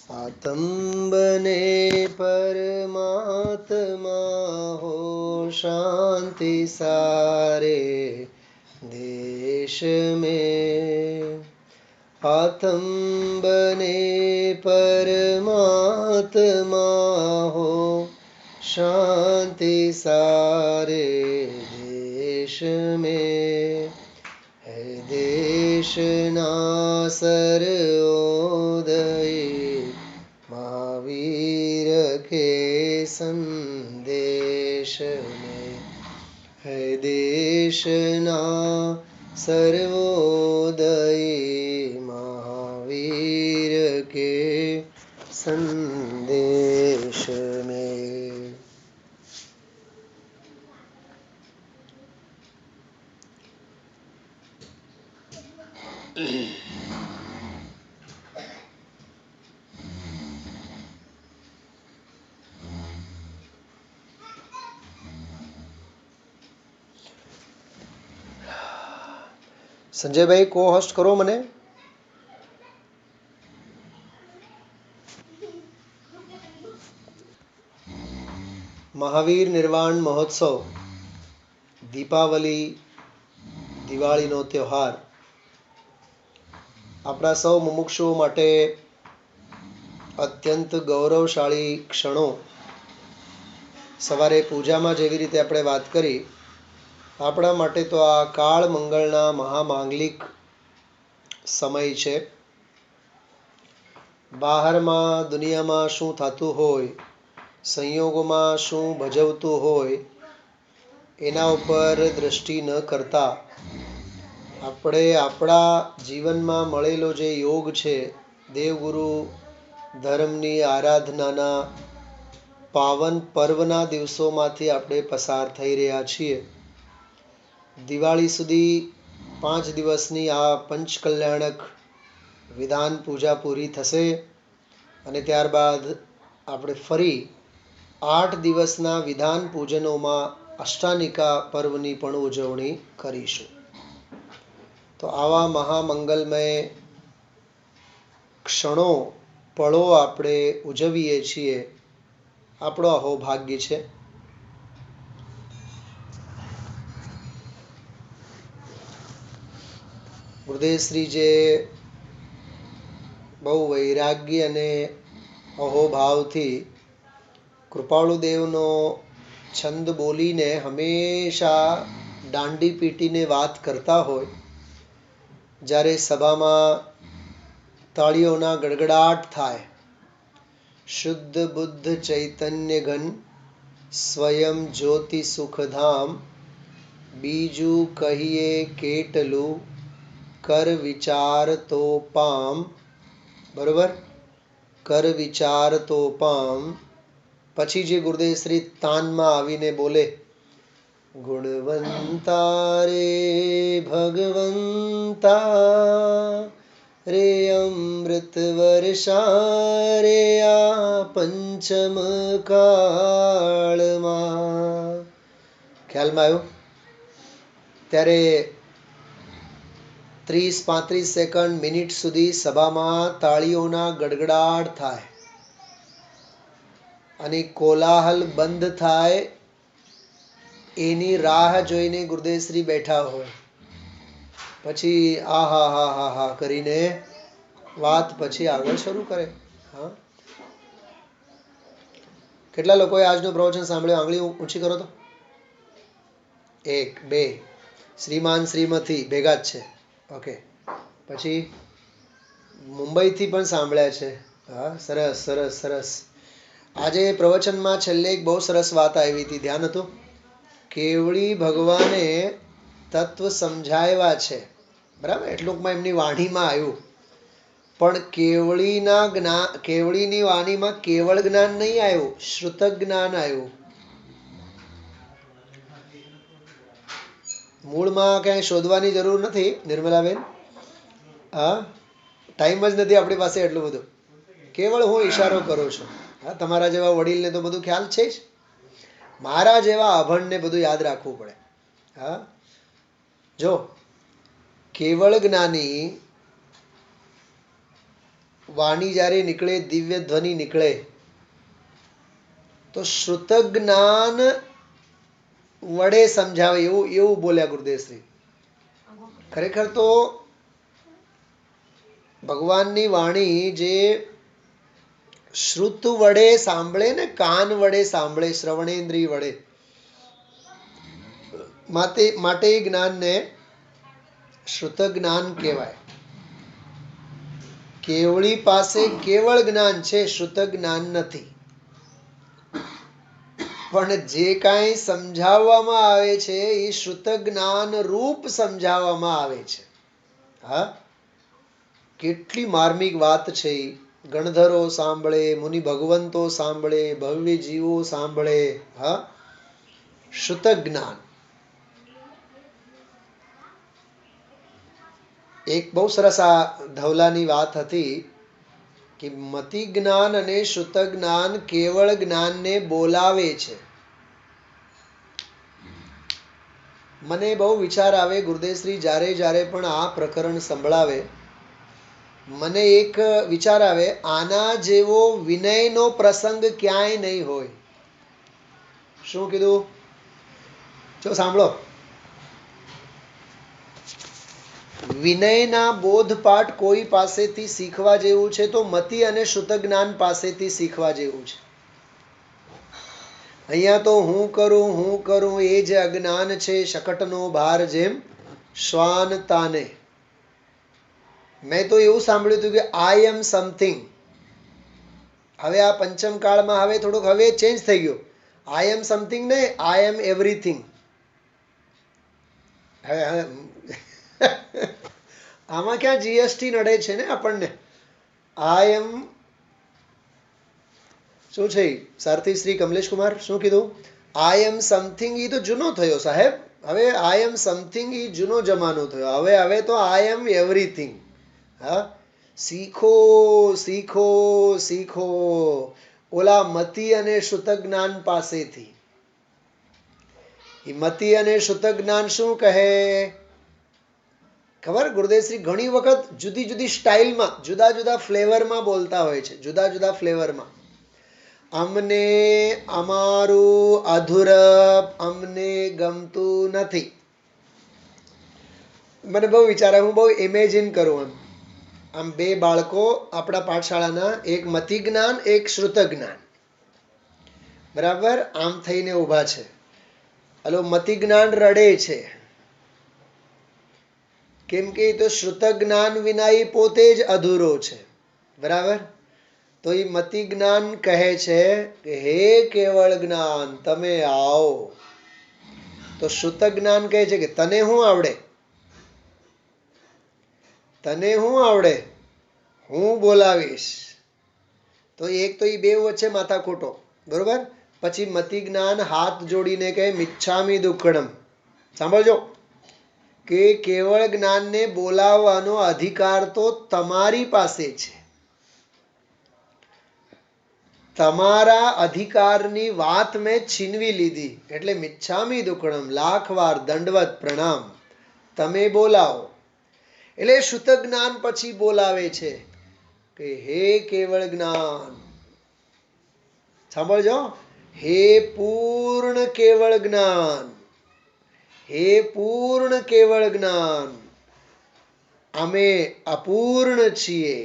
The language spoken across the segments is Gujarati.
आत्म बने परमात्मा हो, शांति सारे देश में। आत्म बने परमात्मा हो, शांति सारे देश में। है देशना सर्वोदय महावीर के संदेश में। है देशना सर्वोदय महावीर के संदेश में। संजय भाई को होस्ट करो मने। महावीर निर्वाण महोत्सव, दीपावली, દિવાળીનો તહેવાર આપણા સૌ મુમુક્ષુઓ માટે અત્યંત ગૌરવશાળી ક્ષણો. સવારે પૂજામાં જેવી રીતે આપણે વાત કરી, આપણા માટે તો આ કાળ મંગળના મહામાંગલિક સમય છે. બહારમાં દુનિયામાં શું થતું હોય, સંયોગોમાં શું ભજવતું હોય, એના ઉપર દ્રષ્ટિ ન કરતા આપણે આપણા જીવનમાં મળેલો જે યોગ છે, દેવગુરુ ધર્મની આરાધનાના પાવન પર્વના દિવસોમાંથી આપણે પસાર થઈ રહ્યા છીએ. દિવાળી સુધી 5 દિવસની આ પંચકલ્યાણક વિધાન પૂજા પૂરી થશે અને ત્યારબાદ આપણે ફરી 8 દિવસના વિધાન પૂજનોમાં અષ્ટાનિકા પર્વની પણ ઉજવણી કરીશું. તો આવા મહામંગલમય ક્ષણો, પળો આપણે ઉજવીએ છીએ, આપણો અહોભાગ્ય છે. ગુરુદેવશ્રીજે બહુ વૈરાગ્ય અને અહોભાવથી કૃપાળુદેવનો છંદ બોલીને હંમેશા દાંડી પીટીને વાત કરતા હોય. જ્યારે સભામાં તાળીઓના ગડગડાટ થાય, શુદ્ધ બુદ્ધ ચૈતન્ય ઘન સ્વયં જ્યોતિ સુખધામ, બીજું કહીએ કેટલું કર વિચાર તો પામ. બરોબર, કર વિચાર તો પામ. પછી જે ગુરુદેવ શ્રી તાનમાં આવીને બોલે, ગુણવંતા રે ભગવંતા રે અમૃત વર્ષા રે આ પંચમ કાળમાં. ખ્યાલમાં આવ્યું? ત્યારે 30-35 સેકન્ડ, મિનિટ સુધી સભામાં તાળીઓના ગડગડાટ થાય અને કોલાહલ બંધ થાય, એની રાહ જોઈને ગુરુદેવશ્રી બેઠા હોય. પછી આહા હા હા હા કરીને વાત પછી આગળ શરૂ કરે. હા, કેટલા લોકોએ આજનું પ્રવચન સાંભળ્યું? આંગળી ઊંચી કરો તો. 1 2, શ્રીમાન શ્રીમતી ભેગા જ છે. ઓકે. પછી મુંબઈથી પણ સાંભળ્યા છે. હા, સરસ સરસ સરસ. આજે પ્રવચનમાં છેલ્લે એક બહુ સરસ વાત આવી હતી, ધ્યાન હતું? કેવળી ભગવાને તત્વ સમજાવ્યા છે, બરાબર, એટલુંકમાં એમની વાણીમાં આવ્યું. પણ કેવળીની વાણીમાં કેવળ જ્ઞાન નહીં આવ્યું, શ્રુત જ્ઞાન આવ્યું. મૂળમાં ક્યાંય શોધવાની જરૂર નથી નિર્મલાબેન. હા, ટાઈમ જ નથી આપણી પાસે એટલું બધું. કેવળ હું ઈશારો કરું છું. હા, તમારા જેવા વડીલને તો બધું ખ્યાલ છે જ. મારા જેવા અભણને બધું યાદ રાખવું પડે. હા, જો કેવળ જ્ઞાની વાણી જ્યારે નીકળે, દિવ્ય ધ્વનિ નીકળે, તો શ્રુત જ્ઞાન વડે સમજાવે એવું એવું બોલ્યા ગુરુદેવશ્રી. ખરેખર તો ભગવાનની વાણી જે શ્રુત વડે સાંભળે ને, કાન વડે સાંભળે, શ્રવણેન્દ્રિય વડે, માટે એ જ્ઞાનને શ્રુત જ્ઞાન કહેવાય. કેવળી પાસે કેવળ જ્ઞાન છે, શ્રુત જ્ઞાન નથી. પણ જે કાંઈ સમજાવવામાં આવે છે એ શ્રુત જ્ઞાન રૂપ સમજાવવામાં આવે છે. હા, કેટલી માર્મિક વાત છે એ. ગણધરો સાંભળે, મુનિ ભગવંતો સાંભળે, ભવ્ય જીવો સાંભળે. હા, શ્રુત જ્ઞાન. એક બહુ સરસ આ ધવલાની વાત હતી કે મતિ જ્ઞાન અને શ્રુત જ્ઞાન કેવળ જ્ઞાનને બોલાવે છે. મને બહુ વિચાર આવે ગુરુદેવશ્રી, જ્યારે જ્યારે પણ આ પ્રકરણ સંભળાવે, મને એક વિચાર આવે, આના જેવો વિનયનો પ્રસંગ ક્યાંય નહીં હોય. શું કીધું? જો સાંભળો, વિનયના બોધપાઠ કોઈ પાસેથી શીખવા જેવું છે તો મતિ અને શ્રુત જ્ઞાન પાસેથી શીખવા જેવું છે. અહીંયા તો હું કરું એ જ અજ્ઞાન છે, શકટનો ભાર જેમ શ્વાન તાને. મેં તો એવું સાંભળ્યું હતું કે આઈ એમ સમથિંગ. હવે આ પંચમ કાળમાં હવે થોડુંક હવે ચેન્જ થઈ ગયું. આઈ એમ સમથિંગ ને આઈ એમ એવરીથિંગ. હવે આમાં ક્યાં જીએસટી નડે છે ને આપણને. આઈ એમ શું છે સારથી શ્રી કમલેશ કુમાર શું કીધું? આઈ એમ સમથિંગ એ તો જૂનો થયો સાહેબ. હવે આઈ એમ સમથિંગ એ જૂનો જમાનો થયો. હવે તો આઈ એમ એવરીથિંગ. હા, શીખો શીખો શીખો ઓલા મતિ અને શ્રુત જ્ઞાન પાસેથી. એ મતિ અને શ્રુત જ્ઞાન શું કહે ખબર? ગુરુદેવશ્રી ઘણી વખત જુદી જુદી સ્ટાઇલમાં, જુદા જુદા ફ્લેવરમાં બોલતા હોય છે. જુદા જુદા ફ્લેવરમાં. અમને અમારું અધૂર, અમને ગમતું નથી. મને બહુ વિચાર આવે, હું બહુ ઇમેજિન કરું. આમ બે બાળકો આપણા પાઠશાળાના, એક મતિ જ્ઞાન, એક શ્રુત જ્ઞાન, બરાબર આમ થઈને ઊભા છે. હલો, મતિ જ્ઞાન રડે છે. કેમ કે એ તો શ્રુત જ્ઞાન વિના એ પોતે જ અધૂરો છે. બરાબર? તો એ મતિ જ્ઞાન કહે છે કે હે કેવળ જ્ઞાન તમે આવો. તો શ્રુત જ્ઞાન કહે છે કે તને શું આવડે? તને શું આવડે? હું બોલાવીશ. તો એક તો એ બે વચ્ચે માથા ખોટો. બરોબર? પછી મતિ જ્ઞાન હાથ જોડીને કહે મિચ્છામી દુક્કડમ. સાંભળજો, કે કેવળ જ્ઞાનને બોલાવવાનો અધિકાર તો તમારી પાસે છે. તમારા અધિકારની વાત મેં છીનવી લીધી. એટલે મિચ્છામી દુક્કડમ, લાખ વાર દંડવત પ્રણામ. તમે બોલાવો. એટલે શ્રુત જ્ઞાન પછી બોલાવે છે કે હે કેવળ જ્ઞાન. સાંભળજો, હે પૂર્ણ કેવળ જ્ઞાન, હે પૂર્ણ કેવળ જ્ઞાન, અમે અપૂર્ણ છીએ.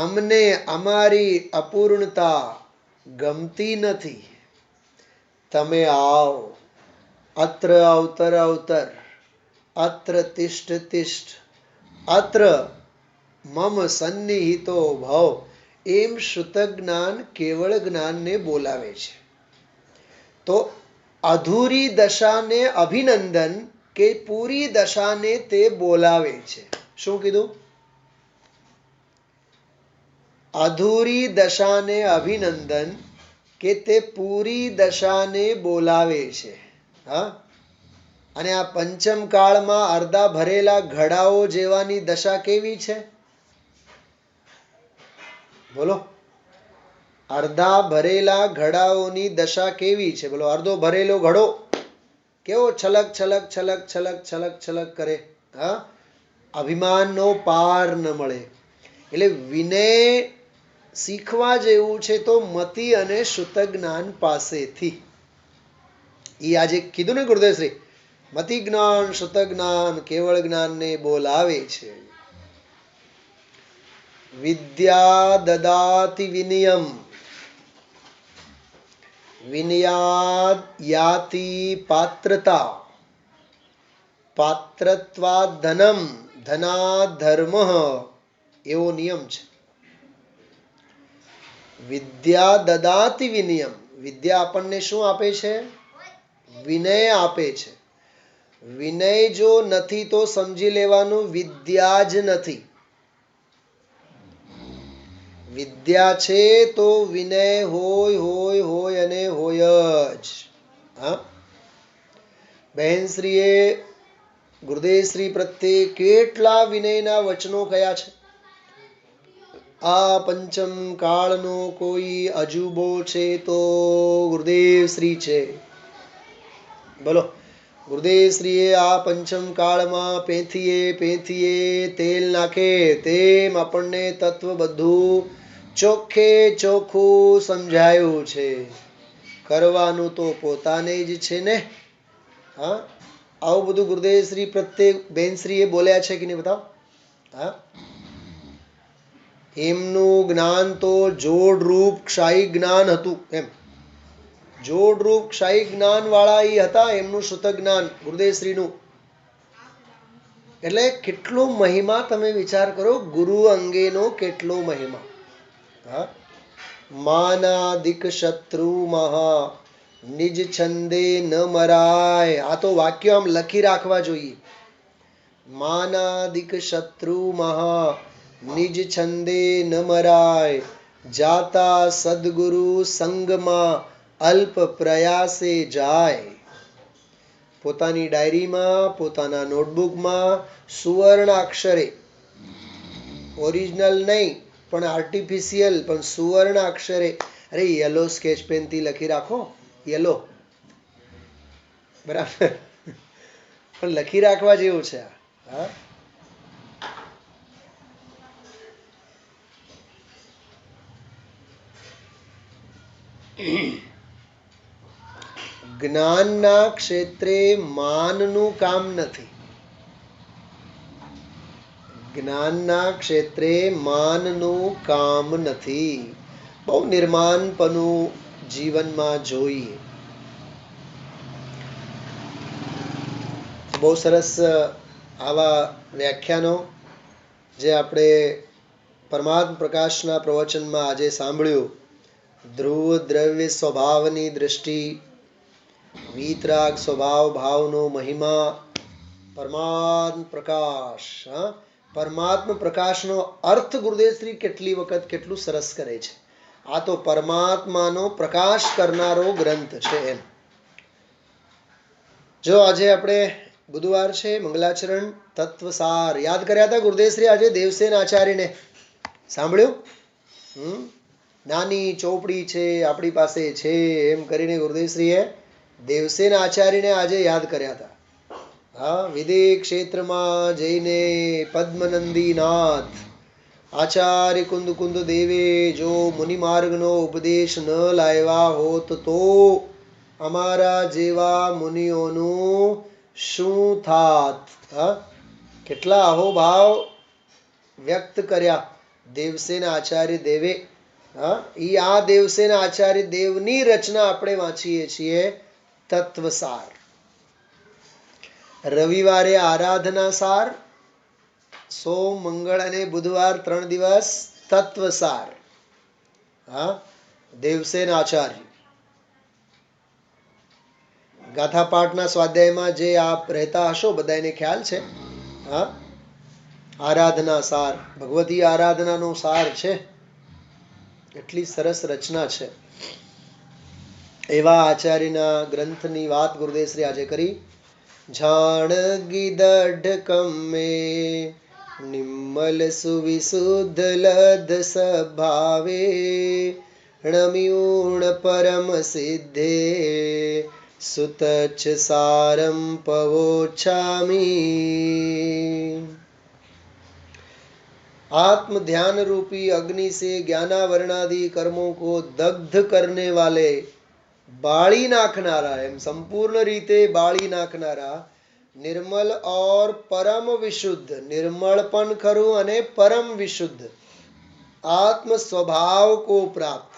અમને અમારી અપૂર્ણતા ગમતી નથી. તમે આવો. અત્ર અવતર અવતર, અત્ર તિષ્ઠ તિષ્ઠ, અત્ર મમ સન્નિહિતો ભવ. એમ શ્રુત જ્ઞાન કેવળ જ્ઞાનને બોલાવે છે. તો અધૂરી દશાને અભિનંદન કે પૂરી દશાને તે બોલાવે છે. શું કીધું? અધૂરી દશાને અભિનંદન કે તે પૂરી દશાને બોલાવે છે. હા, અને આ પંચમ કાળમાં અડધા ભરેલા ઘડાઓ જેવાની દશા કેવી છે? બોલો, અડધા ભરેલા ઘડાઓની દશા કેવી છે? બોલો, અડધો ભરેલો ઘડો કેવો છલક છલક છલક છલક છલક છલક કરે. હા, અભિમાનનો પાર ન મળે. એટલે વિનય શીખવા જેવું છે તો મતિ અને શુદ્ધ જ્ઞાન પાસેથી. એ આજે કીધું ને ગુરુદેવશ્રી, મતિ જ્ઞાન શુદ્ધ જ્ઞાન કેવળ જ્ઞાનને બોલાવે છે. વિદ્યા દદાતિ વિનયમ વિનયાદ યાતિ પાત્રતા પાત્રત્વા ધનમ ધના ધર્મ, એવો નિયમ છે. વિદ્યા દદાતિ વિનયમ, વિદ્યા આપણને શું આપે છે? વિનય આપે છે. વિનય જો નથી તો સમજી લેવાનું વિદ્યા જ નથી. વિદ્યા છે તો વિનય હોય હોય હોય અને હોય જ. હા, બહેનશ્રીએ ગુરુદેવશ્રી પ્રત્યે કેટલા વિનયના વચનો કયા છે. આ પંચમ કાળનો કોઈ અજુબો છે તો ગુરુદેવશ્રી છે. બોલો, ગુરુદેવશ્રીએ આ પંચમ કાળમાં પેથીએ પેથીએ તેલ નાખે તેમ આપણને તત્વ બધું ચોખ્ખે ચોખ્ખું સમજાયું છે. કરવાનું તો પોતાને જ છે ને. હા, આવું બધું ગુરુદેવશ્રી પ્રત્યે બેનશ્રીએ બોલ્યા છે કે નહીં બતાવો. હા, એમનું જ્ઞાન તો જોડરૂપ ક્ષાયી જ્ઞાન હતું. એમ જોડરૂપ ક્ષાયી જ્ઞાન વાળા એ હતા. એમનું શુદ્ધ જ્ઞાન ગુરુદેવશ્રીનું. એટલે કેટલો મહિમા તમે વિચાર કરો, ગુરુ અંગેનો કેટલો મહિમા. હા, માનાદિક શત્રુ મહા નિજ છંદે ન મરાય. આ તો વાક્ય આમ લખી રાખવા જોઈએ. માનાદિક શત્રુ મહા નિજ છંદે ન મરાય, જાતા સદગુરુ સંગમાં અલ્પ પ્રયાસે જાય. પોતાની ડાયરીમાં, પોતાના નોટબુકમાં સુવર્ણ અક્ષરે, ઓરિજિનલ નહીં પણ આર્ટિફિશિયલ, પણ સુવર્ણ અક્ષરે, અરે યલો સ્કેચ પેનથી લખી રાખો. યલો, બરાબર, પણ લખી રાખવા જેવું છે. હા, જ્ઞાનના ક્ષેત્રે માનનું કામ નથી. જ્ઞાનના ક્ષેત્રે માનનું કામ નથી. બહુ નિર્માણપણું જીવનમાં જોઈએ. બહુ સરસ આવા વ્યાખ્યાનો જે આપણે પરમાત્મ પ્રકાશના પ્રવચનમાં આજે સાંભળ્યું. ધ્રુવ દ્રવ્ય સ્વભાવની દ્રષ્ટિ, વીતરાગ સ્વભાવ ભાવનો મહિમા, પરમાત્મ પ્રકાશ. હા, પરમાત્મ પ્રકાશનો અર્થ ગુરુદેવશ્રી કેટલી વખત કેટલું સરસ કરે છે. આ તો પરમાત્માનો પ્રકાશ કરનારો ગ્રંથ છે. એમ જો આજે આપણે બુધવાર છે, મંગલાચરણ તત્વસાર યાદ કર્યા હતા ગુરુદેવશ્રી આજે દેવસેન આચાર્યને. સાંભળ્યું? નાની ચોપડી છે આપણી પાસે છે એમ કરીને ગુરુદેવશ્રીએ દેવસેન આચાર્યને આજે યાદ કર્યા હતા. હા, વિદેહ ક્ષેત્રમાં જઈને પદ્મનંદીનાથ આચાર્ય કુંદ કુંદ દેવે જો મુનિ માર્ગનો ઉપદેશ ન લાવ્યા હોત તો અમારા જેવા મુનિઓનું શું થાત. હા, કેટલા અહોભાવ વ્યક્ત કર્યા દેવસેન આચાર્ય દેવે. હા, આ દેવસેન આચાર્ય દેવની રચના આપણે વાંચીએ છીએ, તત્વસાર. રવિવારે આરાધના સાર, સોમ મંગળ અને બુધવાર 3 દિવસ તત્વસાર. હા, દેવસેન આચાર્ય. ગાથા પાઠના સ્વાધ્યાયમાં જે આપ રહેતા હશો બધાને ખ્યાલ છે. હા, આરાધના સાર, ભગવતી આરાધનાનો સાર છે. એટલી સરસ રચના છે. એવા આચાર્યના ગ્રંથની વાત ગુરુદેવશ્રી આજે કરી. જાણગી દઢ કમે નિમ્મલ સુવિશુદ્ધ લધ સ્વભાવે, ણમ્યુણ પરમ સિદ્ધે સુતચ્છ સારમ પવોચ્છામિ. आत्म ध्यान रूपी अग्नि से ज्ञानावरणादि कर्मों को दग्ध करने वाले बाળી નાખનારા એમ સંપૂર્ણ રીતે બાળી નાખનારા निर्मल और परम विशुद्ध निर्मल पण खરું અને પરમ વિશુદ્ધ आत्म स्वभाव को प्राप्त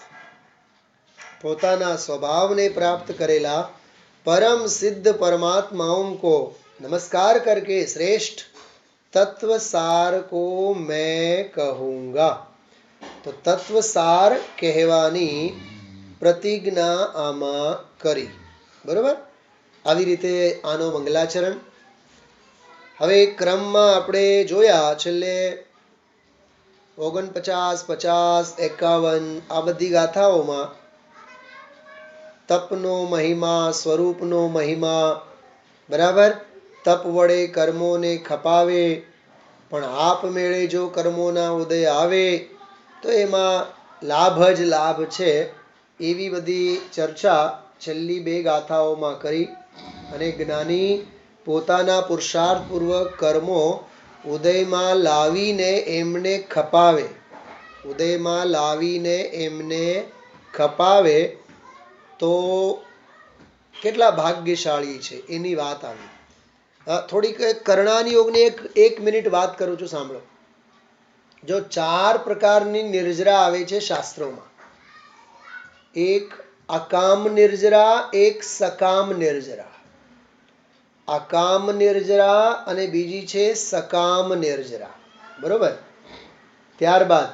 પોતાના સ્વભાવને પ્રાપ્ત કરેલા परम सिद्ध परमात्माओं को नमस्कार करके श्रेष्ठ तत्व सार को मैं कहूंगा। तो तत्व सार કહેવાની પ્રતિજ્ઞા આમાં કરી બરોબર। આવી રીતે આનો મંગલાચરણ। હવે ક્રમમાં આપણે જોયા છેલ્લે 49, 50, 51 આ બધી ગાથાઓમાં તપનો મહિમા સ્વરૂપનો મહિમા બરાબર। તપ વડે કર્મોને ખપાવે પણ આપમેળે જો કર્મોના ઉદય આવે તો એમાં લાભ જ લાભ છે એવી બધી ચર્ચા છેલ્લી બે ગાથાઓમાં કરી અને જ્ઞાની પોતાના પુરુષાર્થપૂર્વક કર્મો ઉદયમાં લાવીને એમને ખપાવે ઉદયમાં લાવીને એમને ખપાવે તો કેટલા ભાગ્યશાળી છે એની વાત આવી। થોડીક કરણાની યોગની એક મિનિટ વાત કરું છું સાંભળો। જો 4 પ્રકારની નિર્જરા આવે છે શાસ્ત્રોમાં, એક અકામ નિર્જરા, એક સકામ નિર્જરા, અકામ નિર્જરા અને બીજી છે સકામ નિર્જરા બરોબર। ત્યારબાદ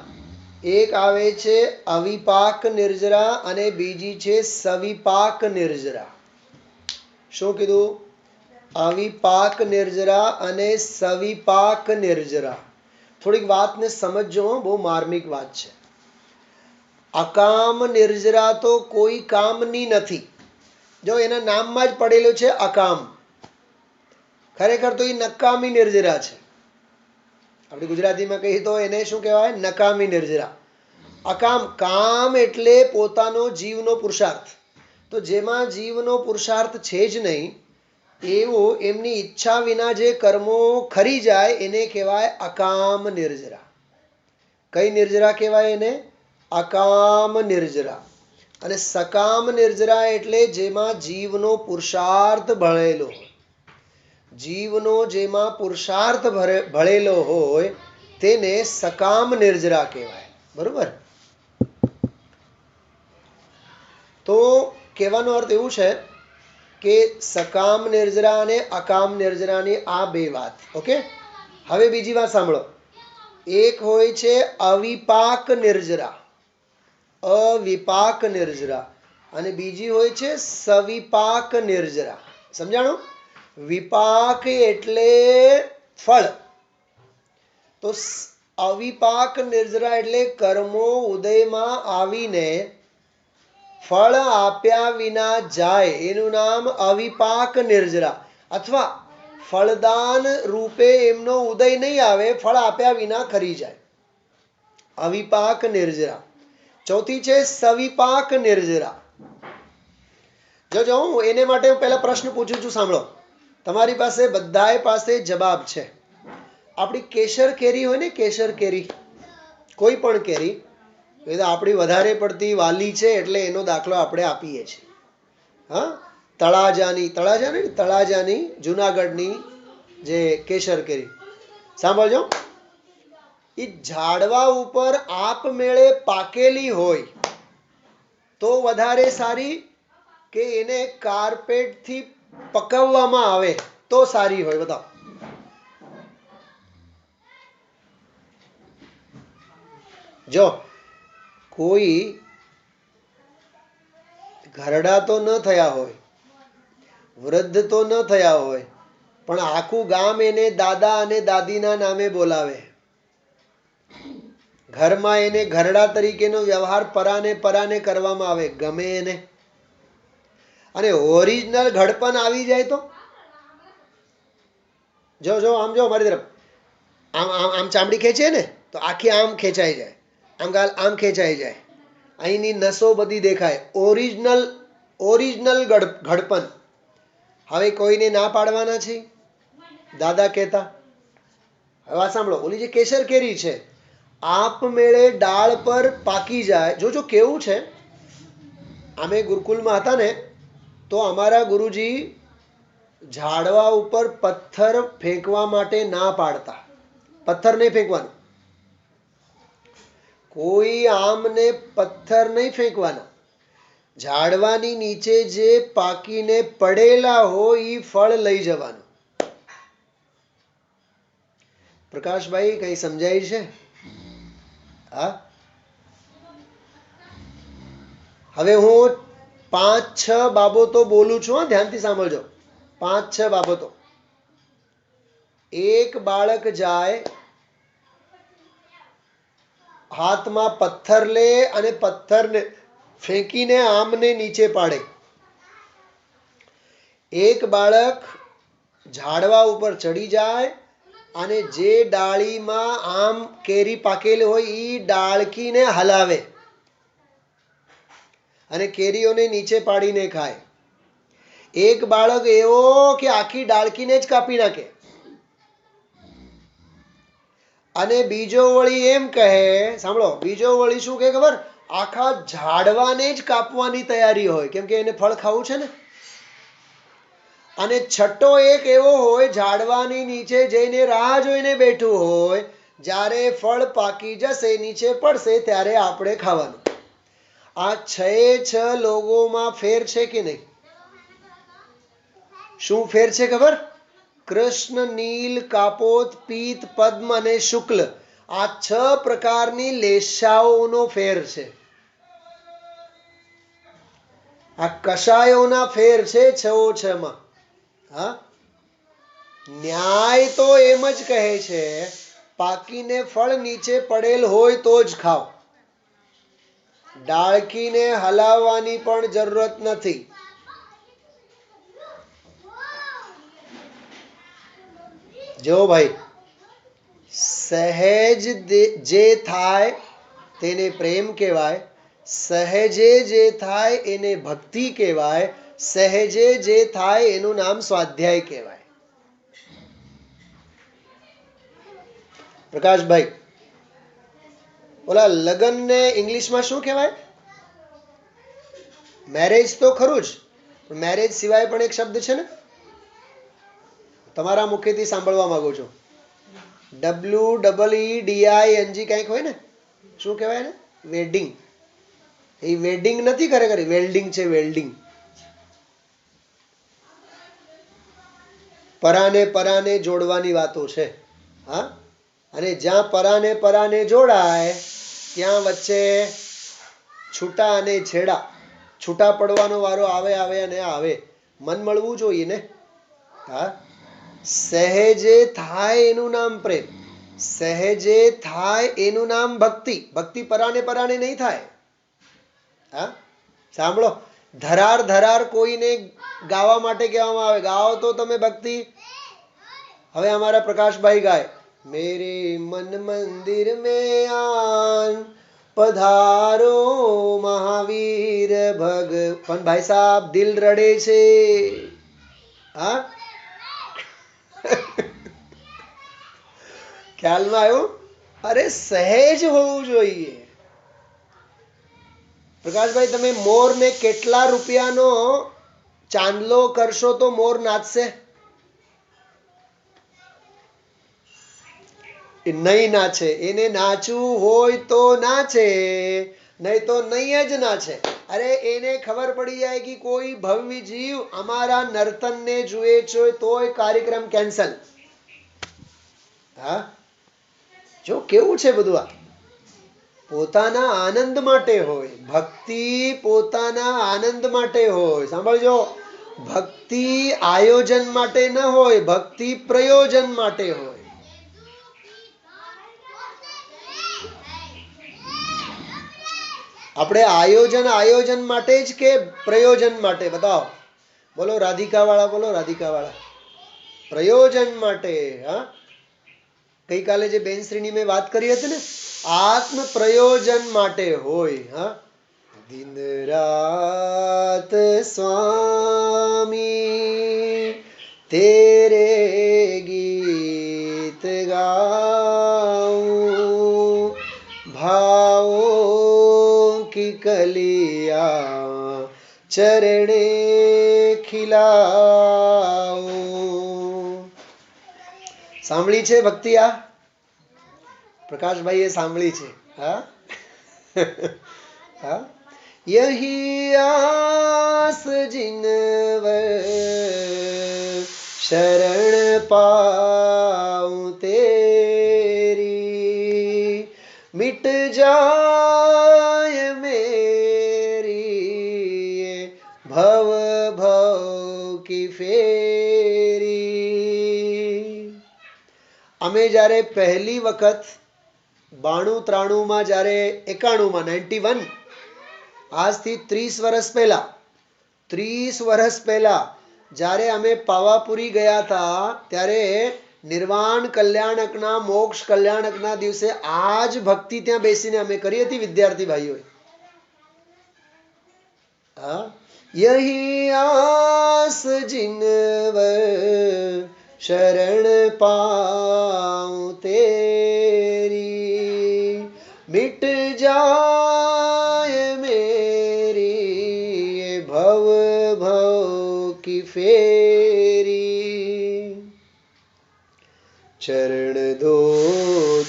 એક આવે છે અવિપાક નિર્જરા અને બીજી છે સવિપાક નિર્જરા। શું કીધું? અવિપાક નિર્જરા અને સવિપાક નિર્જરા। થોડીક વાતને સમજજો, બહુ માર્મિક વાત છે। અકામ નિર્જરા તો કોઈ કામની નથી, જો એના નામમાં જ પડેલું છે અકામ, ખરેખર તો એ નકામી નિર્જરા છે। આપણે ગુજરાતીમાં કહીએ તો એને શું કહેવાય? નકામી નિર્જરા। અકામ, કામ એટલે પોતાનો જીવનો પુરુષાર્થ, તો જેમાં જીવનો પુરુષાર્થ છે જ નહીં એવું એમની ઈચ્છા વિના જે કર્મો ખરી જાય એને કહેવાય અકામ નિર્જરા। કઈ નિર્જરા કહેવાય એને? અકામ નિર્જરા। અને સકામ નિર્જરા એટલે જેમાં જીવનો પુરુષાર્થ ભળેલો હોય, જીવનો જેમાં પુરુષાર્થ ભળેલો હોય તેને સકામ નિર્જરા કહેવાય બરોબર। તો કહેવાનો અર્થ એવું છે કે સકામ નિર્જરા અને અકામ નિર્જરાની આ બે વાત ઓકે। હવે બીજી વાત સાંભળો, એક હોય છે અવિપાક નિર્જરા, અવિપાક નિર્જરા, અને બીજી હોય છે સવિપાક નિર્જરા। સમજાણું? વિપાક એટલે ફળ, તો અવિપાક નિર્જરા એટલે કર્મો ઉદયમાં આવીને ફળ આપ્યા વિના જાય એનું નામ અવિપાક નિર્જરા। અથવા ફળદાન રૂપે એમનો ઉદય નહીં આવે, ફળ આપ્યા વિના ખરી જાય, અવિપાક નિર્જરા। ચોથી છે સવિપાક નિર્જરા। જો હું એને માટે પહેલા પ્રશ્ન પૂછું છું સાંભળો, તમારી પાસે બધાય પાસે જવાબ છે। આપણી કેસર કેરી હોય ને, કેસર કેરી, કોઈ પણ કેરી, એ તો આપણી વધારે પડતી વાલી છે એટલે એનો દાખલો આપણે આપીએ છીએ। હા, તળાજાની જુનાગઢની જે કેસર કેરી સાંભળજો, એ ઝાડવા ઉપર આપમેળે પાકેલી હોય તો વધારે સારી કે એને કાર્પેટથી પકવવામાં આવે તો સારી હોય? બતાવો। જો કોઈ ઘરડા તો ન થયા હોય, વૃદ્ધ તો ન થયા હોય, પણ આખું ગામ એને દાદા અને દાદીના નામે બોલાવે, ઘરમાં એને ઘરડા તરીકેનો વ્યવહાર પરાને કરવામાં આવે, ગમે એને, અને ઓરિજિનલ ઘડપણ આવી જાય તો જો આમ જો મારી તરફ, આમ ચામડી ખેંચે ને તો આખી આમ ખેંચાઈ જાય, આમ ગાલ આમ ખેંચાઈ જાય, અહીંની નસો બધી દેખાય, ઓરિજિનલ ઘડપણ। હવે કોઈને ના પાડવાના છે દાદા કહેતા? હવે વાત સાંભળો, ઓલી જે કેસર કેરી છે આપમેળે ડાળ પર પાકી જાય. જો કેવું છે, અમે ગુરુકુલમાં હતા ને તો અમારા ગુરુજી ઝાડવા ઉપર પથ્થર ફેંકવા માટે ના પાડતા. પથ્થર નહીં ફેંકવાનું. કોઈ આમને પથ્થર નહીં ફેંકવાના. ઝાડવાની નીચે જે પાકીને પડેલા હોય એ ફળ લઈ જવાનું. પ્રકાશભાઈ કઈ સમજાય છે? હા, હવે હું 5-6 બાબતો બોલું છું, ધ્યાનથી સાંભળજો. 5-6 બાબતો. એક બાળક જાય, હાથમાં પથ્થર લે અને પથ્થરને ફેંકીને આમને નીચે પાડે. એક બાળક ઝાડવા ઉપર ચડી જાય અને જે ડાળીમાં આમ કેરી પાકેલી હોય એ ડાળકીને હલાવે અને કેરીઓને નીચે પાડીને ખાય. એક બાળક એવો કે આખી ડાળકીને જ કાપી નાખે. અને બીજો વળી એમ કહે, સાંભળો, બીજો વળી શું કહે ખબર? આખા ઝાડવાને જ કાપવાની તૈયારી હોય, કેમ કે એને ફળ ખાવું છે ને. અને છઠ્ઠો એક એવો હોય, ઝાડવાની નીચે જઈને રાહ જોઈને બેઠું હોય, જ્યારે ફળ પાકી જશે, નીચે પડશે, ત્યારે આપણે ખાવાનું. આ 6 લોકોમાં ફેર છે કે નહીં? શું ફેર છે ખબર? કૃષ્ણ, નીલ, કાપોત, પીત, પદ્મ અને શુક્લ, આ 6 પ્રકારની લેશાઓનો ફેર છે. આ કષાયોના ફેર છે 6 માં. હા, ન્યાય તો એમ જ કહે છે, પાકીને ફળ નીચે પડેલ હોય તો જ ખાઓ. ડાળકીને હલાવવાની પણ જરૂરત નથી. જો ભાઈ, સહેજ જે થાય તેને પ્રેમ કહેવાય, સહેજે જે થાય એને ભક્તિ કહેવાય, સહેજે જે થાય એનું નામ સ્વાધ્યાય કહેવાય. પ્રકાશભાઈ, ઓલા લગ્નને ઇંગ્લિશમાં શું કહેવાય? મેરેજ તો ખરું જ, પણ મેરેજ સિવાય પણ એક શબ્દ છે ને, તમારા મુખેથી સાંભળવા માંગુ છું. WEEDING કંઈક હોય ને, શું કહેવાય ને? વેડિંગ. એ વેડિંગ નથી, ખરેખર વેલ્ડિંગ છે. વેલ્ડિંગ. પરાને પરાને જોડવાની વાતો છે. હા, અને જ્યાં પરાને જોડાય ત્યાં વચ્ચે છૂટા અને છેડા, છૂટા પડવાનો વારો આવે અને આવે. મન મળવું જોઈએ ને. હા, સહેજે થાય એનું નામ પ્રેમ, સહેજે થાય એનું નામ ભક્તિ. ભક્તિ પરાને નહીં થાય. હા, સાંભળો, ધરાર કોઈને ગાવા માટે કહેવામાં આવે, ગાઓ તો તમે ભક્તિ. હવે અમારા પ્રકાશભાઈ ગાય, મેરે મન મંદિર મેં આન પધારો મહાવીર ભગ. પણ ભાઈ સાહેબ, દિલ રડે છે. હા, ખ્યાલમાં આવ્યું? અરે સહેજ હોવું જોઈએ. પ્રકાશભાઈ, તમે મોરને કેટલા રૂપિયાનો ચાંદલો કરશો તો મોર નાચશે? એ નહીં નાચે. એને નાચવું હોય તો નાચે, નહીં તો નહીં જ નાચે. અરે એને ખબર પડી જાય કે કોઈ ભવ્ય જીવ અમારા નર્તનને જુએ છે તોય કાર્યક્રમ કેન્સલ. હા, જો કેવું છે બધું. આ પોતાના આનંદ માટે હોય. ભક્તિ પોતાના આનંદ માટે હોય. સાંભળજો, ભક્તિ આયોજન માટે ન હોય, ભક્તિ પ્રયોજન માટે હોય. આપણે આયોજન માટે જ કે પ્રયોજન માટે? બતાવો. બોલો રાધિકા વાળા, બોલો રાધિકા વાળા. પ્રયોજન માટે. હા, ગઈકાલે જે બેનશ્રીની મેં વાત કરી હતી ને, આત્મ પ્રયોજન માટે હોય. હા, દિન રાત સ્વામી તેરે ગીત ગાઉં, की कलिया चरणे खिलाओ। સાંભળી છે ભક્તિ? આ પ્રકાશભાઈએ સાંભળી છે? હા હા. यही आस जिनवर शरण पाऊं तेरी मिट जाय मेरी ये भव भव की फेरी। અમે જ્યારે પહેલી વખત 92-93 જ્યારે 91 આજથી 30 વર્ષ પહેલા જ્યારે અમે પાવાપુરી ગયા હતા ત્યારે નિર્વાણ કલ્યાણકના મોક્ષ કલ્યાણકના દિવસે આ જ ભક્તિ ત્યાં બેસીને અમે કરી હતી વિદ્યાર્થી ભાઈઓએ. હા, યહી આસ जिनवर शरण पाऊं तेरी मिट जाए मेरी ये भव भव की फेरी। चरण दो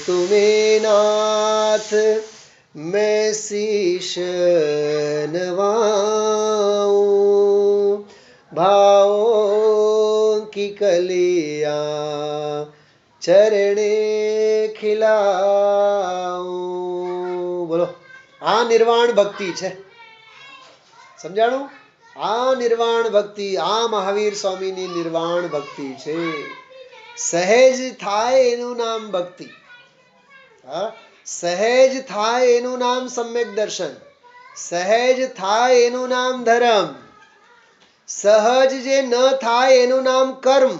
तुम्हें नाथ मैं शीश नवाऊं भावों की कलियां चरणे खिलाऊं। बोलो, आ निर्वाण भक्ति है। समझाणु? आ निर्वाण भक्ति, आ महावीर स्वामी नी निर्वाण भक्ति है। सहज थाय एनु नाम भक्ति। हाँ? सहज थाय एनु नाम सम्यक दर्शन, सहज थाय एनु नाम धर्म, सहज जे न थाय एनु नाम कर्म,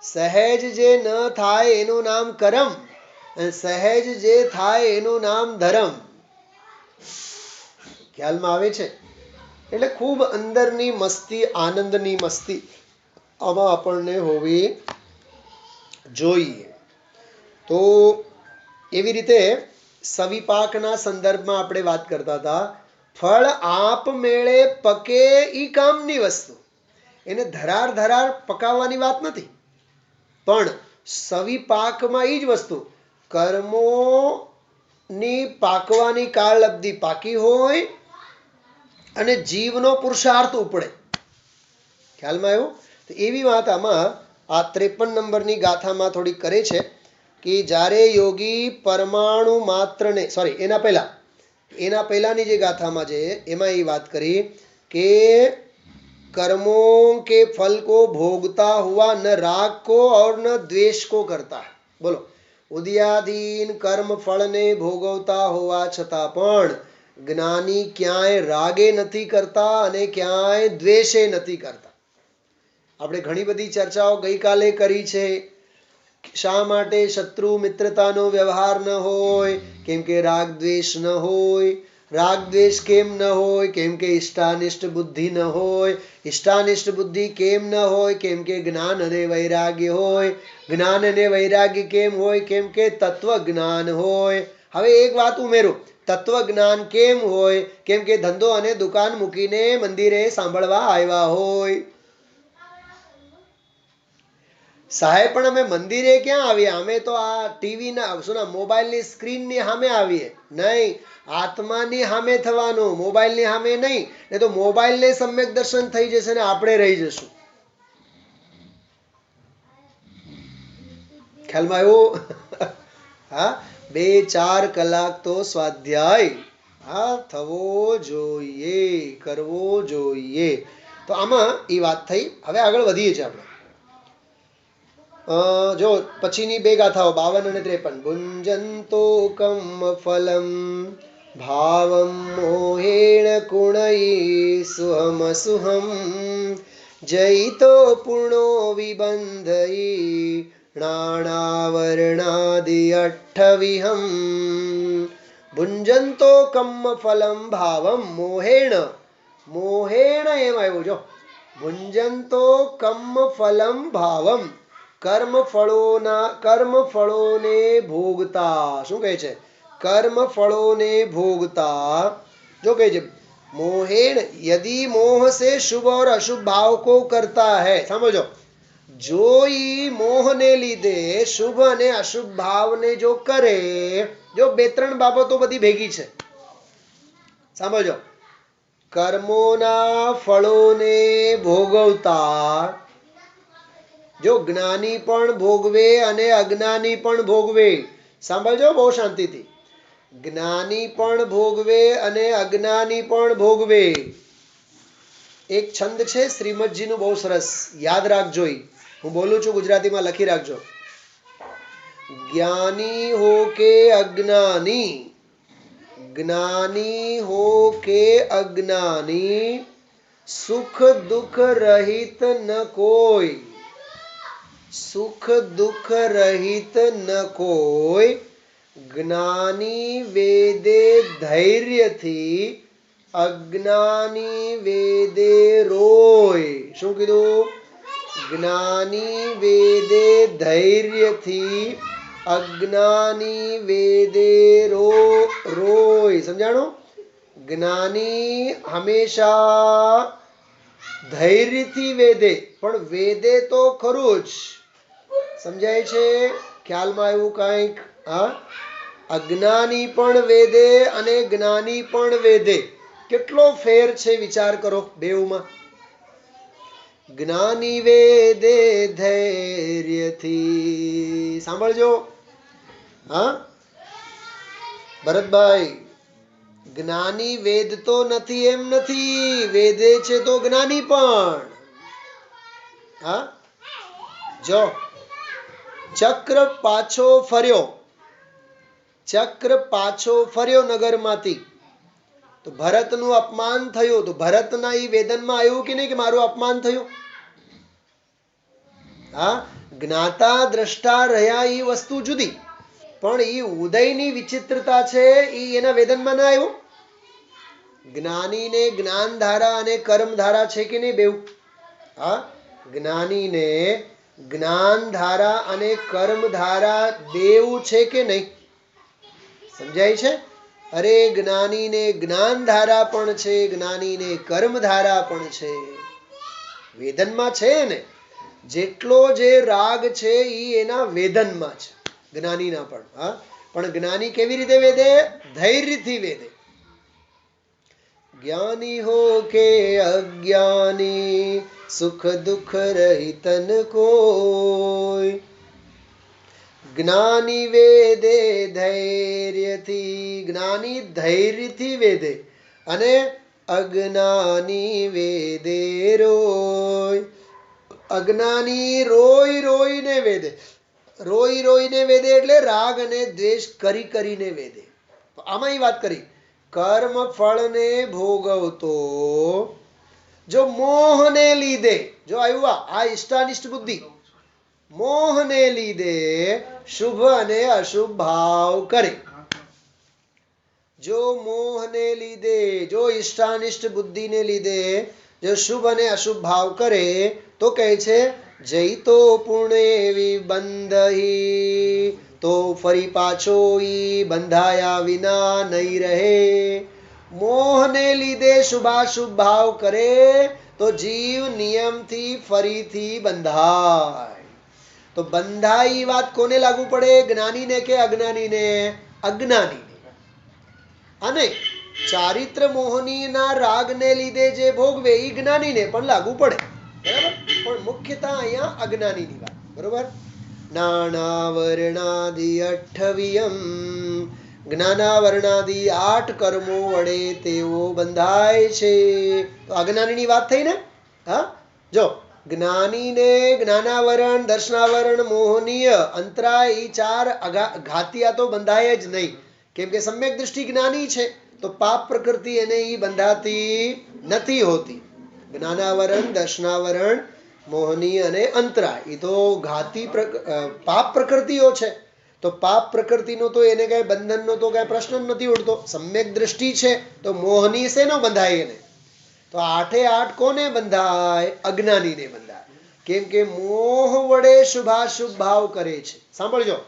सहज जे न थाय एनु नाम कर्म, सहज जे थाय एनु नाम धर्म। ખ્યાલમાં આવે છે? એટલે ખૂબ અંદરની મસ્તી, આનંદની મસ્તી આમાં આપણને હોવી જોઈએ. તો એવી રીતે સવિપાકના સંદર્ભમાં આપણે વાત કરતા હતા. ફળ આપમેળે પકે ઈ કામની વસ્તુ, એને ધરાર ધરાર પકાવવાની વાત નથી, પણ સવિપાકમાં ઈ જ વસ્તુ કર્મોની પાકવાની કાળ અવધિ પાકી હોય અને જીવનો પુરુષાર્થ ઉપડે. ખ્યાલમાં આવ્યું? તો એવી વાત આમાં આ 53 નંબરની ગાથામાં થોડી કરે છે કે જ્યારે યોગી પરમાણુ માત્રને એના પહેલાની જે ગાથામાં છે એમાં એ વાત કરી કે कर्मों के फल को भोगता हुआ न राग को और न द्वेष को करता है. बोलो, ઉદયાધીન કર્મ ફળને ભોગવતા હોવા છતાં પણ જ્ઞાની ક્યાંય રાગે નથી કરતા અને ક્યાંય દ્વેષે નથી કરતા. આપણે ઘણી બધી ચર્ચાઓ ગઈકાલે કરી છે. શા માટે શત્રુ મિત્રતાનો વ્યવહાર ન હોય? કેમ કે રાગ દ્વેષ ન હોય. રાગ દ્વેષ કેમ ન હોય? કેમ કે ઇષ્ટાનિષ્ટ બુદ્ધિ ન હોય. ઇષ્ટાનિષ્ટ બુદ્ધિ કેમ ન હોય? કેમ કે જ્ઞાન અને વૈરાગ્ય હોય. જ્ઞાન અને વૈરાગ્ય કેમ હોય? કેમ કે તત્વ જ્ઞાન હોય. હવે એક વાત ઉમેરું, તત્વ જ્ઞાન કેમ હોય? કેમ કે ધંધો અને દુકાન મૂકીને મંદિરે સાંભળવા આવ્યા હોય. સાહેબ પણ અમે મંદિરે ક્યાં આવીએ? અમે તો આ ટીવીના મોબાઈલની સ્ક્રીનની સામે આવીએ. નહીં, આત્માની સામે થવાનું, મોબાઈલની સામે નહીં. એ તો મોબાઈલને સમ્યક દર્શન થઈ જશે ને આપણે રહી જશું. ખ્યાલમાં આવ્યું? હા, 2-4 કલાક તો સ્વાધ્યાય થવો જોઈએ, કરવો જોઈએ. તો આમાં એ વાત થઈ. હવે આગળ વધીએ છીએ આપણે. જો પછીની બે ગાથાઓ 52 અને 53. ભુંજંતો કમ ફલમ ભાવમ મોહેણ કુણઈ સુહમ સુહમ જયિતો પૂર્ણો વિબંધઈ નાણાવરણાદિ અઠ્ઠવિહમ. ભુંજંતો કમ ફલમ ભાવમ મોહેણ, મોહેણ એમ આવ્યું. જો ભુંજંતો કમ ફલમ ભાવમ, કર્મ ફળોને ભોગતા. શું કહે છે? કર્મ ફળોને ભોગતા जो कहे છે मोहेण यदि मोह से शुभ और अशुभ भाव को करता है समझो जो ई मोह ने લીધે શુભ અને અશુભ ભાવને જો કરે જો બે ત્રણ બાબતો બધી ભેગી છે સમજો કર્મોના ફળોને ભોગવતા જો જ્ઞાની પણ ભોગવે અને અજ્ઞાની પણ ભોગવે સાંભળજો બહુ શાંતિથી જ્ઞાની પણ ભોગવે અને અજ્ઞાની પણ ભોગવે એક છંદ છે શ્રીમદજીનું બહુ સરસ યાદ રાખજો હું બોલું છું ગુજરાતીમાં લખી રાખજો ज्ञानी हो के अज्ञानी ज्ञानी हो के अज्ञानी सुख दुख रहित न कोई सुख दुख रहित न कोई ज्ञानी वेदे धैर्य थी अज्ञानी वेदे रोय શું કીધું જ્ઞાની વેદે ધૈર્યથી અજ્ઞાની વેદે રોય સમજાણું જ્ઞાની હંમેશા ધૈર્યથી વેદે પણ વેદે તો ખરું જ સમજાય છે ખ્યાલમાં આવ્યું કંઈક હા અજ્ઞાની પણ વેદે અને જ્ઞાની પણ વેદે કેટલો ફેર છે વિચાર કરો બેઉમાં જ્ઞાની વેદે ધૈર્યથી સાંભળજો હા ભરતભાઈ જ્ઞાની વેદ તો નથી એમ નથી વેદે છે તો જ્ઞાની પણ હા જો ચક્ર પાછો ફર્યો નગરમાંથી તો ભરતનું અપમાન થયું તો ભરતના ઈ વેદનમાં આવ્યું કે નહીં કે મારું અપમાન થયું હા જ્ઞાતા દ્રષ્ટા રહ્યા ઈ વસ્તુ જુદી પણ ઈ ઉદયની વિચિત્રતા છે ઈ એના વેદનમાં ના આવ્યું જ્ઞાનીને જ્ઞાનધારા અને કર્મધારા છે કે નહીં બેવ હા જ્ઞાનીને જ્ઞાનધારા અને કર્મધારા બેવ છે કે નહીં સમજાય છે અરે જ્ઞાનીને જ્ઞાનધારા પણ છે જ્ઞાનીને કર્મધારા પણ છે વેદનમાં છે ને જેટલો જે રાગ છે ઈ એના વેદનમાં છે જ્ઞાનીના પણ હા પણ જ્ઞાની કેવી રીતે વેદે ધૈર્યથી વેદે ज्ञानी हो के अज्ञानी सुख दुख रहित न कोई ज्ञानी वेदे धैर्यथी ज्ञानी धैर्यथी वेदे અને અજ્ઞાની વેદે રોય અજ્ઞાની રોઈને વેદે રોઈને વેદે એટલે રાગ અને દ્વેષ કરીને વેદે આમાં એ વાત કરી કર્મ ફળને ભોગવતો જો મોહને લીધે જો આવ્યું આ ઇષ્ટાનિષ્ટ બુદ્ધિ મોહને લીધે શુભ અને અશુભ ભાવ કરે જો મોહને લીધે જો ઇષ્ટાનિષ્ટ બુદ્ધિને લીધે જો શુભ અને અશુભ ભાવ કરે તો કહે છે જઈ તો પુણે વિબંધહી તો ફરી પાછો ઈ બંધાયા વિના નહીં રહે મોહને લીધે શુભાશુભ ભાવ કરે તો જીવ નિયમથી ફરીથી બંધાય તો બંધાય ઈ વાત કોને લાગુ પડે જ્ઞાનીને કે અજ્ઞાનીને અજ્ઞાનીને અને ચારિત્ર મોહનીના રાગને લીધે જે ભોગવે ઈ જ્ઞાનીને પણ લાગુ પડે બરાબર પણ મુખ્યતા અહીંયા અજ્ઞાનીની વાત બરોબર જ્ઞાનાવરણાદિ અઠ્ઠવિયમ જ્ઞાનાવરણાદિ 8 કર્મો વડે તેઓ બંધાય છે તો અજ્ઞાનીની વાત થઈ ને હા જો જ્ઞાનીને જ્ઞાનાવરણ દર્શનાવરણ મોહનીય અંતરાય ઈ 4 ઘાતિયા તો બંધાય જ નહીં કેમ કે સમ્યક દૃષ્ટિ જ્ઞાની છે તો પાપ પ્રકૃતિ એને ઈ બંધાતી નથી હોતી જ્ઞાનાવરણ દર્શનાવરણ મોહની અને અંતરાય એ તો ઘાતી પાપ પ્રકૃતિઓ છે તો પાપ પ્રકૃતિનો તો એને કઈ બંધનનો તો કઈ પ્રશ્ન નથી ઉઠતો સમ્યક દૃષ્ટિ છે તો મોહની શેનો બંધાય એને તો 8 કોને બંધાય અજ્ઞાનીને બંધાય કેમ કે મોહ વડે શુભાશુભ ભાવ કરે છે સાંભળજો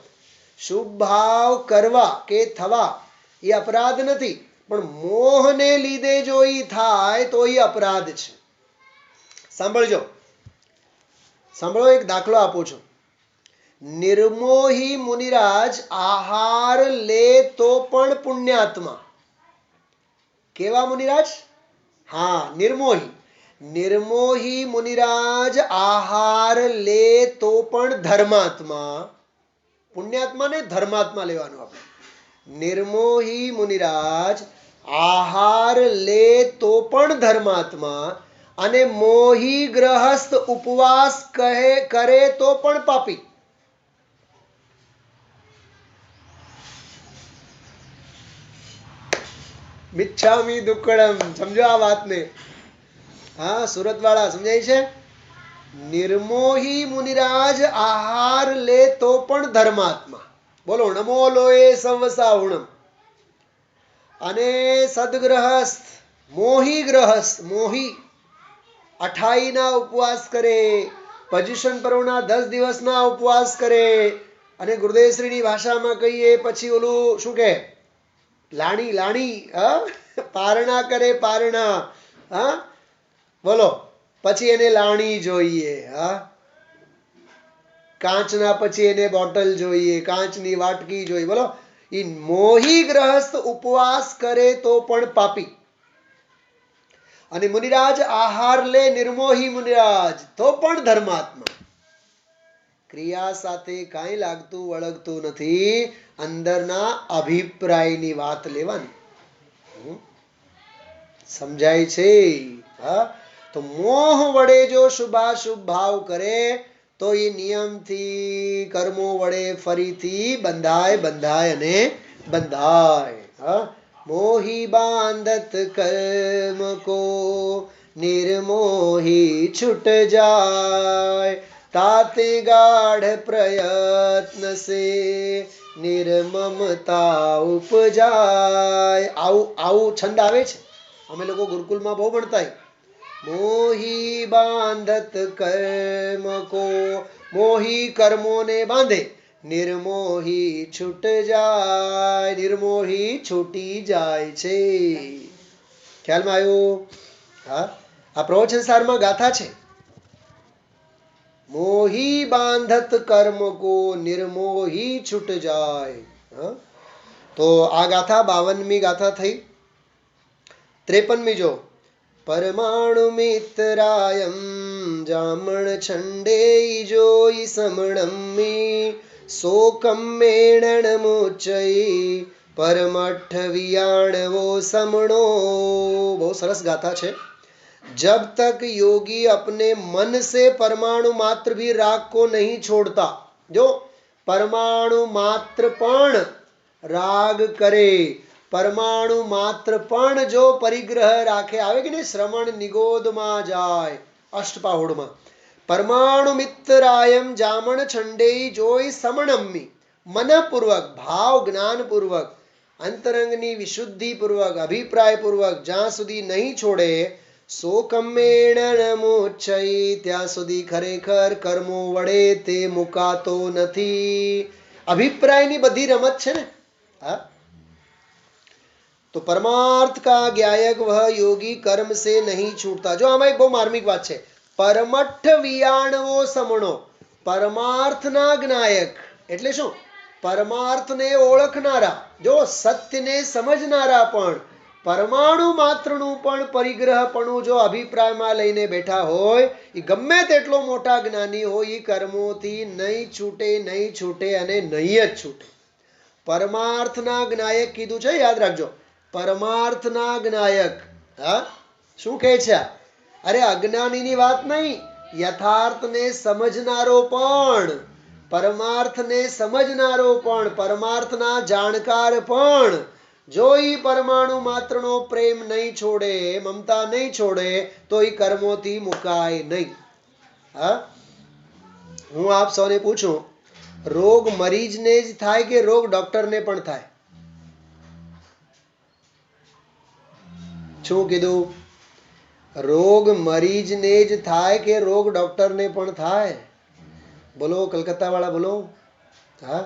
શુભ ભાવ કરવા કે થવા એ અપરાધ નથી, પણ મોહને લીધે જો એ થાય તો એ અપરાધ છે. સાંભળજો, સાંભળો, એક દાખલો આપું છું. નિર્મોહી મુનિરાજ આહાર લે તો પણ પુણ્યાત્મા. કેવા મુનિરાજ? હા, નિર્મોહી. નિર્મોહી મુનિરાજ આહાર લે તો પણ ધર્માત્મા. પુણ્યાત્મા ને ધર્માત્મા લેવાનું આપણે. નિર્મોહી મુનિરાજ આહાર લે તો પણ ધર્માત્મા, અને મોહી ગ્રહસ્થ ઉપવાસ કરે તો પણ પાપી. મિચ્છામી દુક્કડમ. સમજો આ વાતને. હા, સુરત વાળા સમજાય છે? નિર્મોહી મુનિરાજ આહાર લે તો પણ ધર્માત્મા. બોલો, નમો લોએ સંવસાહુણમ. અને સદગ્રહસ્થ, મોહી ગ્રહસ્થ, મોહી 28 ના ઉપવાસ કરે, પર્યુષણ પર્વના 10 દિવસના ઉપવાસ કરે, અને ગુરુદેવશ્રીની ભાષામાં કહીએ પછી ઓલું શું કે, લાણી લાણી, પારણા કરે, પારણા. હા, બોલો, પછી એને લાણી જોઈએ. હા, કાચના પછી એને બોટલ જોઈએ, કાચની વાટકી જોઈએ. બોલો, એ મોહી ગ્રહસ્થ ઉપવાસ કરે તો પણ પાપી. અને મુનિરાજ આહાર લે, નિર્મોહી મુનિરાજ, તો પણ ધર્માત્મા. ક્રિયા સાથે કાંઈ લાગતું વળગતું નથી, અંદરના અભિપ્રાયની વાત લેવાની. સમજાય છે? હા, તો મોહ વડે જો શુભાશુભ ભાવ કરે તો એ નિયમથી કર્મો વડે ફરીથી બંધાય બંધાય અને બંધાય. હા, મોહી બાંધત કર્મ કો નિર્મોહી છૂટ જાય, તાતે ગાઢ પ્રયત્ન સે નિર્મમતા ઉપજાય. આવું છંદ આવે છે, અમે લોકો ગુરુકુલમાં બહુ ભણતા. મોહી બાંધત કર્મ કો, મોહી કર્મોને બાંધે, નિર્મોહી છૂટ જાય, નિર્મોહી છૂટી જાય છે. ખ્યાલમાં આવ્યું? હા, આ પ્રવચન સારમાં ગાથા છે. મોહી બાંધત કર્મ કો નિર્મોહી છૂટ જાય. તો આ ગાથા 52મી ગાથા થઈ. 53મી જો. પરમાણુ મિત્રાયમ જામણ છંડે જોઈ સમણમ્મી શોકમ મેણન મુચઈ પરમઠ વિયાણવો સમણો. બહુ સરસ ગાથા છે. जब तक योगी अपने मन से परमाणु मात्र भी राग को नहीं छोड़ता, जो परमाणु मात्र पण राग करे, परमाणु मात्र पण जो परिग्रह राखे, આવે કે નહીં, શ્રવણ નિગોદમાં જાય અષ્ટપાહુડમાં. પરમાણુ મિત્રાયમ જામણ છંડેઈ જોઈ સમણમ્મી, મનપૂર્વક, ભાવ જ્ઞાનપૂર્વક, અંતરંગની વિશુદ્ધિપૂર્વક, અભિપ્રાયપૂર્વક જ્યાં સુધી નહીં છોડે, શોકમેણન મુચ્છઈ, ત્યાં સુધી ખરેખર કર્મો વડે તે મુકાતો નથી. અભિપ્રાયની બધી રમત છે ને. હા, तो परमार्थ का ज्ञायक वह योगी कर्म से नहीं छूटता. जो आમાં એક બહુ માર્મિક વાત છે. પરમઠ વિયાણવો સમણો. પરમાર્થના જ્ઞાયક એટલે શું? પરમાર્થને ઓળખનારા, જો સત્યને સમજનારા પણ પરમાણુ માત્રનું પણ પરિગ્રહપણું જો અભિપ્રાયમાં લઈને બેઠા હોય, એ ગમે તેટલો મોટા જ્ઞાની હોય, એ કર્મોથી નહીં છૂટે, નહીં છૂટે અને નહીં જ છૂટે. પરમાર્થના જ્ઞાયક કીધું છે, યાદ રાખજો. પરમાર્થના જ્ઞાયક. હા, શું કહે છે? અરે અજ્ઞાનીની વાત નહીં, યથાર્થને સમજનારો પણ, પરમાર્થને સમજનારો પણ, પરમાર્થના જાણકાર પણ જો ઈ પરમાણુ માત્રનો પ્રેમ નહીં છોડે, મમતા નહીં છોડે, તો ઈ કર્મોથી મુકાય નહીં. હા, હું આપ સૌને પૂછું, રોગ મરીજને જ થાય કે રોગ ડોક્ટરને પણ થાય? શું કીધું? રોગ મરીજને જ થાય કે રોગ ડોક્ટરને પણ થાય? બોલો, કલકત્તા વાળા બોલો. હા,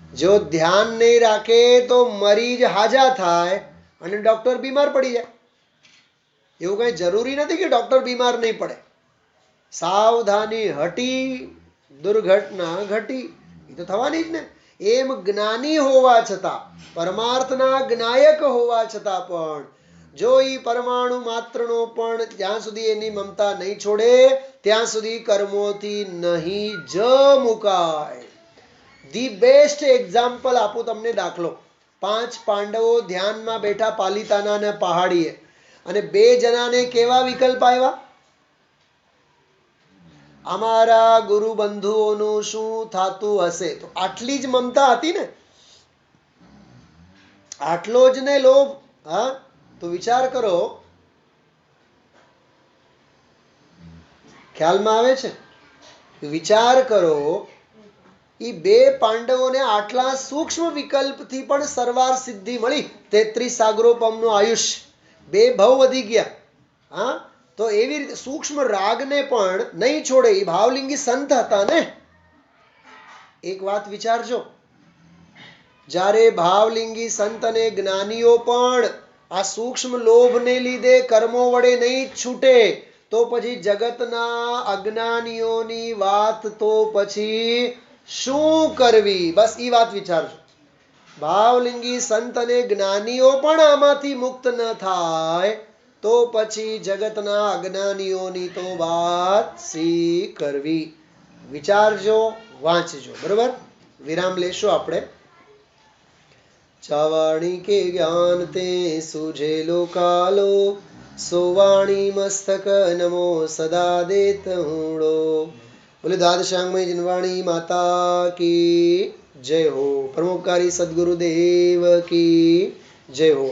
જો ધ્યાન નહીં રાખે તો મરીજ હાજા થાય અને ડોક્ટર બીમાર પડી જાય. એવું કઈ જરૂરી નથી કે ડોક્ટર બીમાર નહીં પડે. સાવધાની હટી દુર્ઘટના ઘટી, એ તો થવાની જ ને. એમ જ્ઞાની હોવા છતાં, પરમાર્થના જ્ઞાયક હોવા છતાં પણ જો એ પરમાણુ માત્રનો પણ જ્યાં સુધી એની મમતા નહીં છોડે ત્યાં સુધી કર્મોથી નહીં જ મુકાય. ધી બેસ્ટ એક્ઝામ્પલ આપું તમને દાખલો. 5 પાંડવો ધ્યાનમાં બેઠા પાલિતાના અને પહાડીએ, અને 2 જણાને કેવા વિકલ્પ આવ્યા? અમારા ગુરુ બંધુઓનું શું થાતું હશે? તો આટલી જ મમતા હતી ને, આટલો જ ને લોભ. હા, તો વિચાર કરો. ખ્યાલમાં આવે છે? વિચાર કરો, એ 2 પાંડવોને આટલા સૂક્ષ્મ વિકલ્પથી પણ સરવાર સિદ્ધિ મળી. 33 સાગરોપમનું આયુષ્ય, 2 ભાવ વધી ગયા. હા, તો એવી રીતે સૂક્ષ્મ રાગને પણ નહીં છોડે. એ ભાવલિંગી સંત હતા ને. એક વાત વિચારજો, જ્યારે ભાવલિંગી સંત અને જ્ઞાનીઓ પણ આ સૂક્ષ્મ લોભને લીધે કર્મો વડે નહીં છૂટે, તો પછી જગતના અજ્ઞાનીઓની વાત તો પછી શું કરવી? બસ એ વાત વિચારજો. ભાવલિંગી સંત અને જ્ઞાનીઓ પણ આમાંથી મુક્ત ન થાય તો પછી જગતના અજ્ઞાનીઓની તો વાત શી કરવી? વિચારજો, વાંચજો. બરોબર, વિરામ લેશું આપણે. ચાવાણી કે જ્ઞાન તે સુજેલો કાલો, સોવાણી મસ્તક નમો સદા દેત હુંડો. બોલે દ્વાદશાંગમય જનવાણી માતા કી જય હો. પ્રમુખકારી સદગુરુદેવ કી જય હો.